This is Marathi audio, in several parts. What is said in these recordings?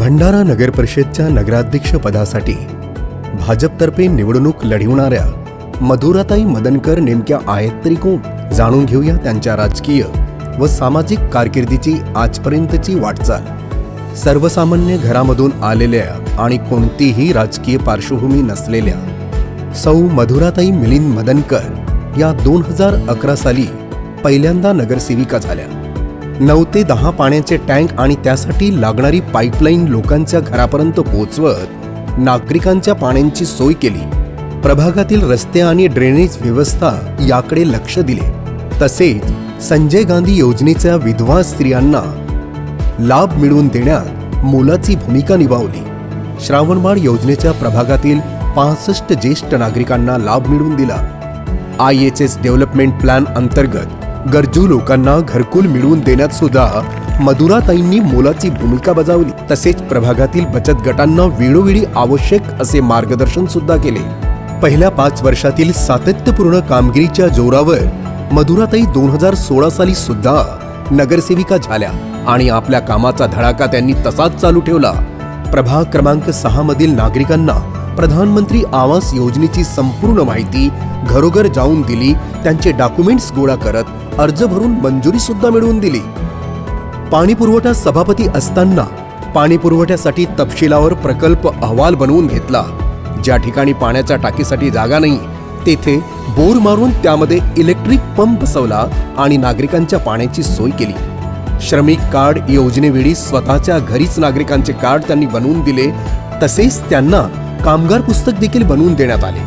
भंडारा नगर परिषदच्या नगराध्यक्ष पदासाठी भाजपतर्फे निवडणूक लढवणाऱ्या मधुराताई मदनकर नेमक्या आहेत तरी कोण? जाणून घेऊया त्यांच्या राजकीय व सामाजिक कारकिर्दीची आजपर्यंतची वाटचाल। सर्वसामान्य घरामधून आलेल्या आणि कोणतीही राजकीय पार्श्वभूमी नसलेल्या सौ मधुराताई मिलिंद मदनकर या 2011 साली पहिल्यांदा नगरसेविका झाल्या। 9 ते 10 पाण्याचे टँक आणि त्यासाठी लागणारी पाईपलाईन लोकांच्या घरापर्यंत पोहोचवत नागरिकांच्या पाण्याची सोय केली। प्रभागातील रस्ते आणि ड्रेनेज व्यवस्था याकडे लक्ष दिले। तसेच संजय गांधी योजनेच्या विधवा स्त्रियांना लाभ मिळवून देण्यात मोलाची भूमिका निभावली। श्रावणबाळ योजनेच्या प्रभागातील 65 ज्येष्ठ नागरिकांना लाभ मिळवून दिला। IHS डेव्हलपमेंट प्लॅन अंतर्गत गरजू लोकांना घरकुल मिळवून देण्यात सुद्धा मधुराताईंनी मोलाची भूमिका बजावली। तसेच प्रभागातील बचत गटांना वेळोवेळी आवश्यक असे मार्गदर्शन सुद्धा केले। पहिल्या 5 वर्षातील सातत्यपूर्ण कामगिरीच्या जोरावर मधुराताई 2016 साली सुद्धा नगरसेविका झाल्या आणि आपल्या कामाचा धडाका त्यांनी तसाच चालू ठेवला। प्रभाग क्रमांक 6 मधील नागरिकांना प्रधानमंत्री आवास योजनेची संपूर्ण माहिती घरोघर जाऊन दिली। त्यांचे डॉक्युमेंट्स गोळा करत अर्ज भरून मंजुरी सुद्धा मिळवून दिली। पाणी पुरवठा सभापती असताना पाणी पुरवठ्यासाठी तपशिलावर प्रकल्प अहवाल बनवून घेतला। ज्या ठिकाणी पाण्याच्या टाकीसाठी जागा नाही तेथे बोर मारून त्यामध्ये इलेक्ट्रिक पंप बसवला आणि नागरिकांच्या पाण्याची सोय केली। श्रमिक कार्ड योजनेवेळी स्वतःच्या घरीच नागरिकांचे कार्ड त्यांनी बनवून दिले। तसेच त्यांना कामगार पुस्तक देखील बनवून देण्यात आले।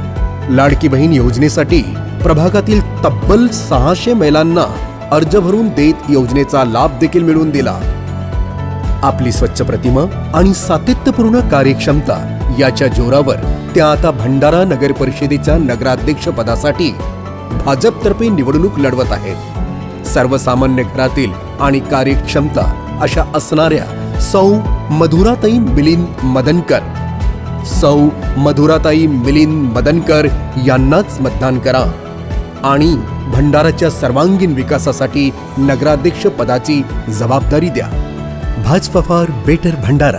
लाडकी बहीण योजनेसाठी प्रभागातील तब्बल 600 महिलांना अर्ज भरून देत योजनेचा लाभ देखील मिळवून दिला। आपली स्वच्छ प्रतिमा आणि सातत्यपूर्ण कार्यक्षमता याच्या जोरावर त्या आता भंडारा नगर परिषदेच्या नगराध्यक्ष पदासाठी भाजपतर्फे निवडणूक लढवत आहेत। सर्वसामान्य घरातील आणि कार्यक्षमता अशा असणाऱ्या सौ मधुराताई मिलिंद मदनकर यांनाच मतदान करा आणि भंडाराच्या सर्वांगीण विकासासाठी नगराध्यक्ष पदाची जबाबदारी द्या। Bhajpa for better Bhandara.